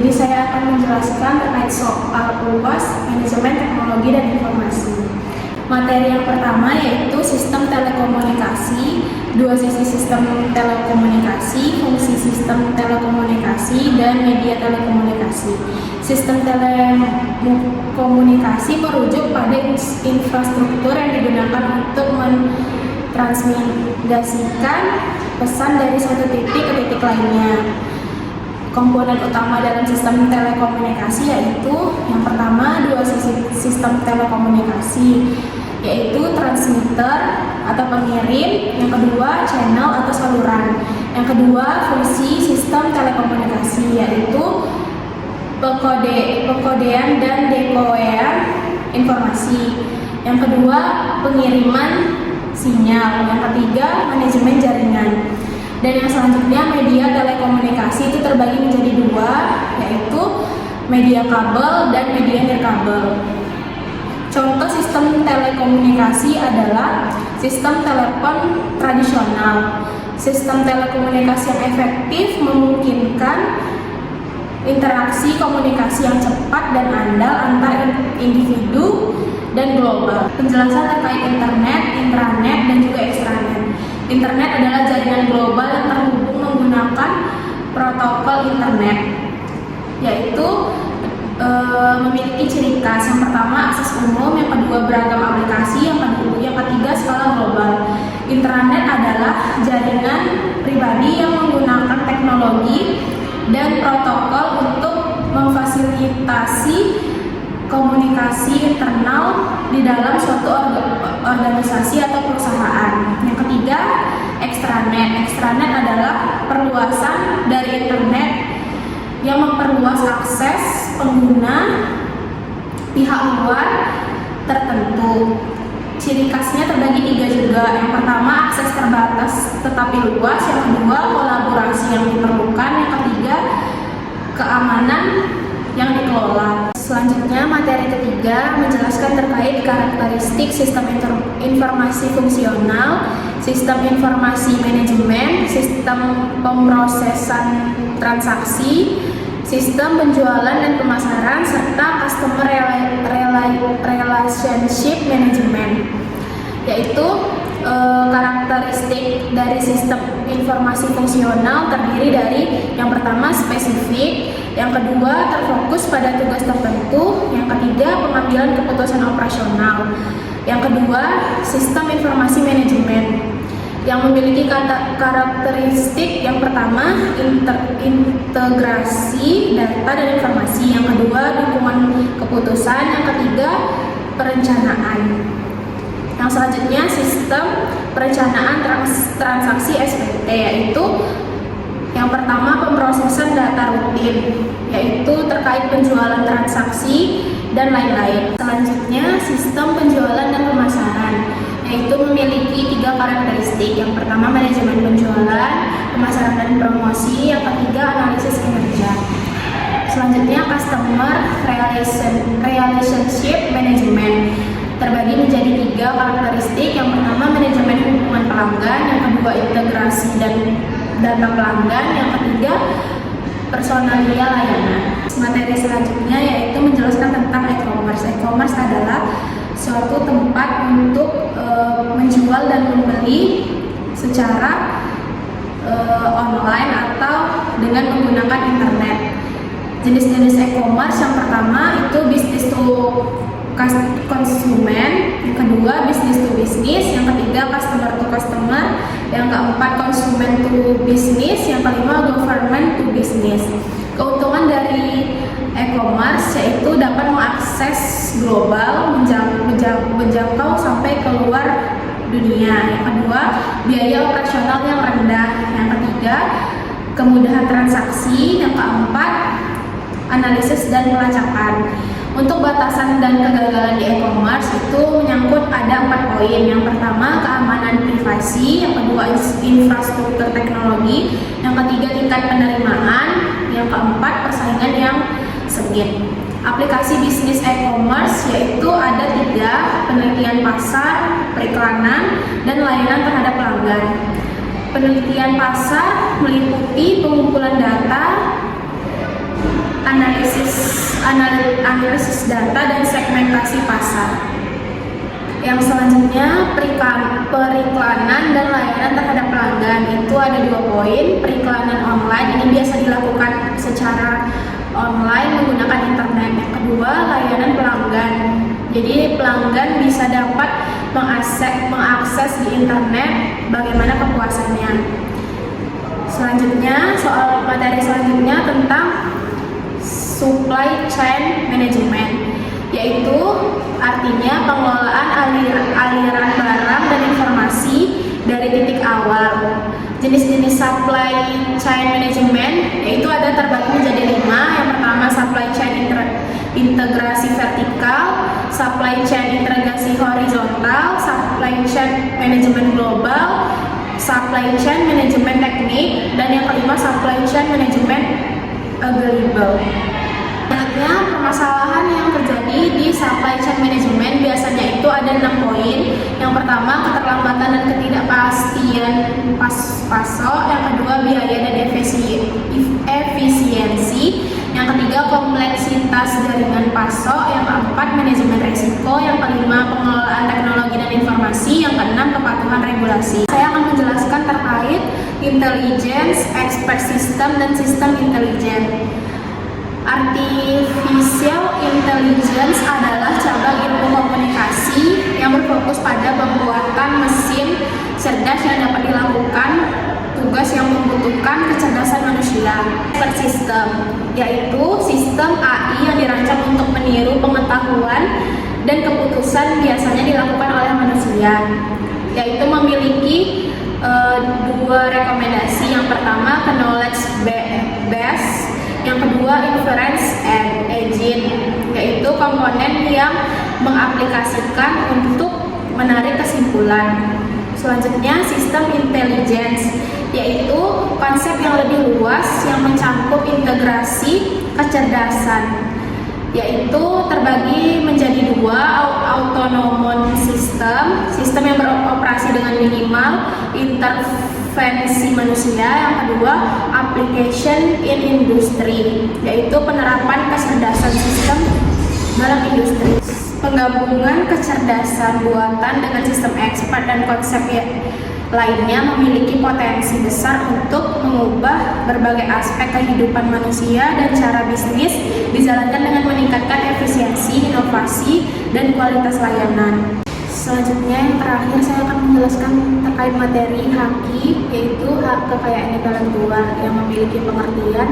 Jadi saya akan menjelaskan terkait soal UAS, manajemen teknologi dan informasi. Materi yang pertama yaitu sistem telekomunikasi, dua sisi sistem telekomunikasi, fungsi sistem telekomunikasi, dan media telekomunikasi. Sistem telekomunikasi merujuk pada infrastruktur yang digunakan untuk mentransmigrasikan pesan dari satu titik ke titik lainnya. Komponen utama dalam sistem telekomunikasi yaitu yang pertama dua sisi sistem telekomunikasi, yaitu transmitter atau pengirim, yang kedua channel atau saluran, yang kedua fungsi sistem telekomunikasi yaitu pengkodean dan dekodean informasi, yang kedua pengiriman sinyal, yang ketiga manajemen jaringan. Dan yang selanjutnya media telekomunikasi itu terbagi menjadi dua, yaitu media kabel dan media nirkabel. Contoh sistem telekomunikasi adalah sistem telepon tradisional. Sistem telekomunikasi yang efektif memungkinkan interaksi komunikasi yang cepat dan andal antar individu dan global. Penjelasan terkait internet, intranet, dan juga ekstranet. Internet adalah jaringan global yang terhubung menggunakan protokol internet, yaitu memiliki ciri khas. Yang pertama akses umum, yang kedua beragam aplikasi, yang ketiga skala global. Intranet adalah jaringan pribadi yang menggunakan teknologi dan protokol untuk memfasilitasi komunikasi internal di dalam suatu organisasi atau perusahaan. Yang ketiga, ekstranet. Ekstranet adalah perluasan dari internet yang memperluas akses pengguna pihak luar tertentu. Ciri khasnya terbagi tiga juga. Yang pertama, akses terbatas tetapi luas. Yang kedua, kolaborasi yang diperlukan. Yang ketiga, keamanan yang dikelola. Selanjutnya, materi ketiga menjelaskan terkait karakteristik sistem informasi fungsional, sistem informasi manajemen, sistem pemrosesan transaksi, sistem penjualan dan pemasaran, serta customer relationship management. Yaitu karakteristik dari sistem informasi fungsional terdiri dari yang pertama spesifik, yang kedua terfokus pada tugas tertentu, yang ketiga pengambilan keputusan operasional, yang kedua sistem informasi manajemen yang memiliki karakteristik yang pertama integrasi data dan informasi, yang kedua dukungan keputusan, yang ketiga perencanaan. Yang selanjutnya sistem perencanaan transaksi SPT, yaitu yang pertama pemrosesan data rutin, yaitu terkait penjualan transaksi dan lain-lain. Selanjutnya sistem penjualan dan pemasaran, yaitu memiliki tiga karakteristik. Yang pertama manajemen penjualan, pemasaran dan promosi, yang ketiga analisis kinerja. Selanjutnya customer relationship management terbagi menjadi tiga karakteristik. Yang pertama manajemen hubungan pelanggan, yang kedua integrasi dan data pelanggan, yang ketiga personalia layanan. Materi selanjutnya yaitu menjelaskan tentang e-commerce. E-commerce adalah suatu tempat untuk menjual dan membeli secara online atau dengan menggunakan internet. Jenis-jenis e-commerce yang pertama itu bisnis to konsumen, yang kedua bisnis to bisnis, yang ketiga customer to customer, yang keempat konsumen to bisnis, yang kelima government to business. Keuntungan dari e-commerce yaitu dapat mengakses global, menjangkau sampai keluar dunia. Yang kedua, biaya operasional yang rendah. Yang ketiga, kemudahan transaksi. Yang keempat, analisis dan pelacakan. Untuk batasan dan kegagalan di e-commerce itu menyangkut ada 4 poin. Yang pertama, keamanan privasi, yang kedua infrastruktur teknologi, yang ketiga tingkat penerimaan, yang keempat persaingan yang sengit. Aplikasi bisnis e-commerce yaitu ada 3, penelitian pasar, periklanan, dan layanan terhadap pelanggan. Penelitian pasar meliputi pengumpulan data, analisis data dan segmentasi pasar. Yang selanjutnya periklanan dan layanan terhadap pelanggan. Itu ada 2 poin. Periklanan online ini biasa dilakukan secara online menggunakan internet. Yang kedua, layanan pelanggan. Jadi pelanggan bisa dapat mengakses di internet bagaimana kepuasannya. Selanjutnya, soal materi selanjutnya tentang supply chain management, yaitu artinya pengelolaan aliran barang dan informasi dari titik awal. Jenis-jenis supply chain management yaitu ada terbagi menjadi 5. Yang pertama, supply chain integrasi vertikal, supply chain integrasi horizontal, supply chain manajemen global, supply chain manajemen teknik, dan yang kelima supply chain manajemen global. Selanjutnya, permasalahan yang terjadi di supply chain management biasanya itu ada 6 poin. Yang pertama, keterlambatan dan ketidakpastian pasok. Yang kedua, biaya dan efisiensi. Yang ketiga, kompleksitas jaringan pasok. Yang keempat, manajemen risiko. Yang kelima, pengelolaan teknologi dan informasi. Yang keenam, kepatuhan regulasi. Saya akan menjelaskan terkait intelligence, expert system, dan sistem intelijen. Artificial intelligence adalah cabang ilmu komunikasi yang berfokus pada pembuatan mesin cerdas yang dapat dilakukan tugas yang membutuhkan kecerdasan manusia. Expert system yaitu sistem AI yang dirancang untuk meniru pengetahuan dan keputusan biasanya dilakukan oleh manusia, yaitu memiliki 2 rekomendasi. Yang pertama, knowledge base. Yang kedua, inference engine, yaitu komponen yang mengaplikasikan untuk menarik kesimpulan. Selanjutnya, sistem intelligence, yaitu konsep yang lebih luas yang mencakup integrasi kecerdasan, yaitu terbagi menjadi 2, autonomous sistem yang beroperasi dengan minimal intervensi manusia. Yang kedua, application in industry, yaitu penerapan kecerdasan sistem dalam industri. Penggabungan kecerdasan buatan dengan sistem expert dan konsep lainnya memiliki potensi besar untuk mengubah berbagai aspek kehidupan manusia dan cara bisnis dijalankan dengan meningkatkan efisiensi, inovasi, dan kualitas layanan. Selanjutnya, yang terakhir saya akan menjelaskan terkait materi HAKI, yaitu hak kekayaan intelektual yang memiliki pengertian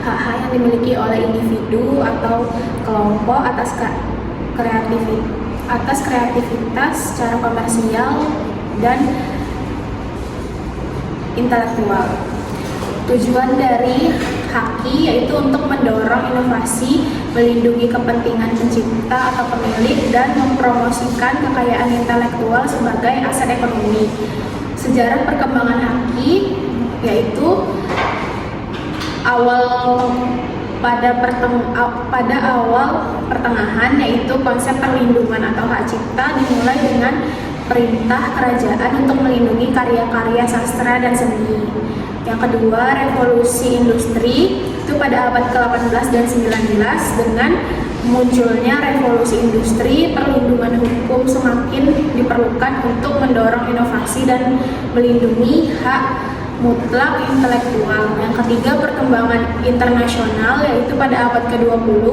hak-hak yang dimiliki oleh individu atau kelompok atas kreativitas secara komersial dan intelektual. Tujuan dari HAKI yaitu untuk mendorong inovasi, melindungi kepentingan pencipta atau pemilik, dan mempromosikan kekayaan intelektual sebagai aset ekonomi. Sejarah perkembangan HAKI yaitu pada awal pertengahan, yaitu konsep perlindungan atau hak cipta dimulai dengan perintah kerajaan untuk melindungi karya-karya sastra dan seni. Yang kedua, revolusi industri itu pada abad ke-18 dan 19. Dengan munculnya revolusi industri, perlindungan hukum semakin diperlukan untuk mendorong inovasi dan melindungi hak mutlak intelektual. Yang ketiga, perkembangan internasional, yaitu pada abad ke-20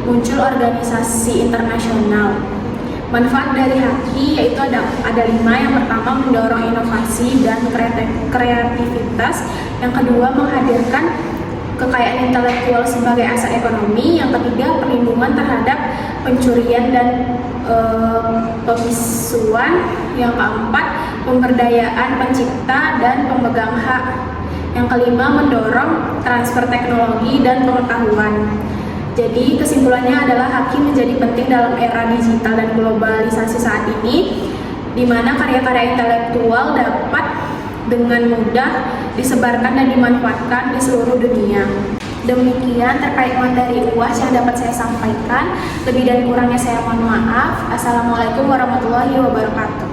muncul organisasi internasional. Manfaat dari HAKI yaitu ada 5. Yang pertama, mendorong inovasi dan kreativitas. Yang kedua, menghadirkan kekayaan intelektual sebagai aset ekonomi. Yang ketiga, perlindungan terhadap pencurian dan pemisuan. Yang keempat, pemberdayaan pencipta dan pemegang hak. Yang kelima, mendorong transfer teknologi dan pengetahuan. Jadi kesimpulannya adalah HAKI menjadi penting dalam era digital dan globalisasi saat ini, di mana karya-karya intelektual dapat dengan mudah disebarkan dan dimanfaatkan di seluruh dunia. Demikian terkait materi UAS yang dapat saya sampaikan. Lebih dan kurangnya saya mohon maaf. Assalamualaikum warahmatullahi wabarakatuh.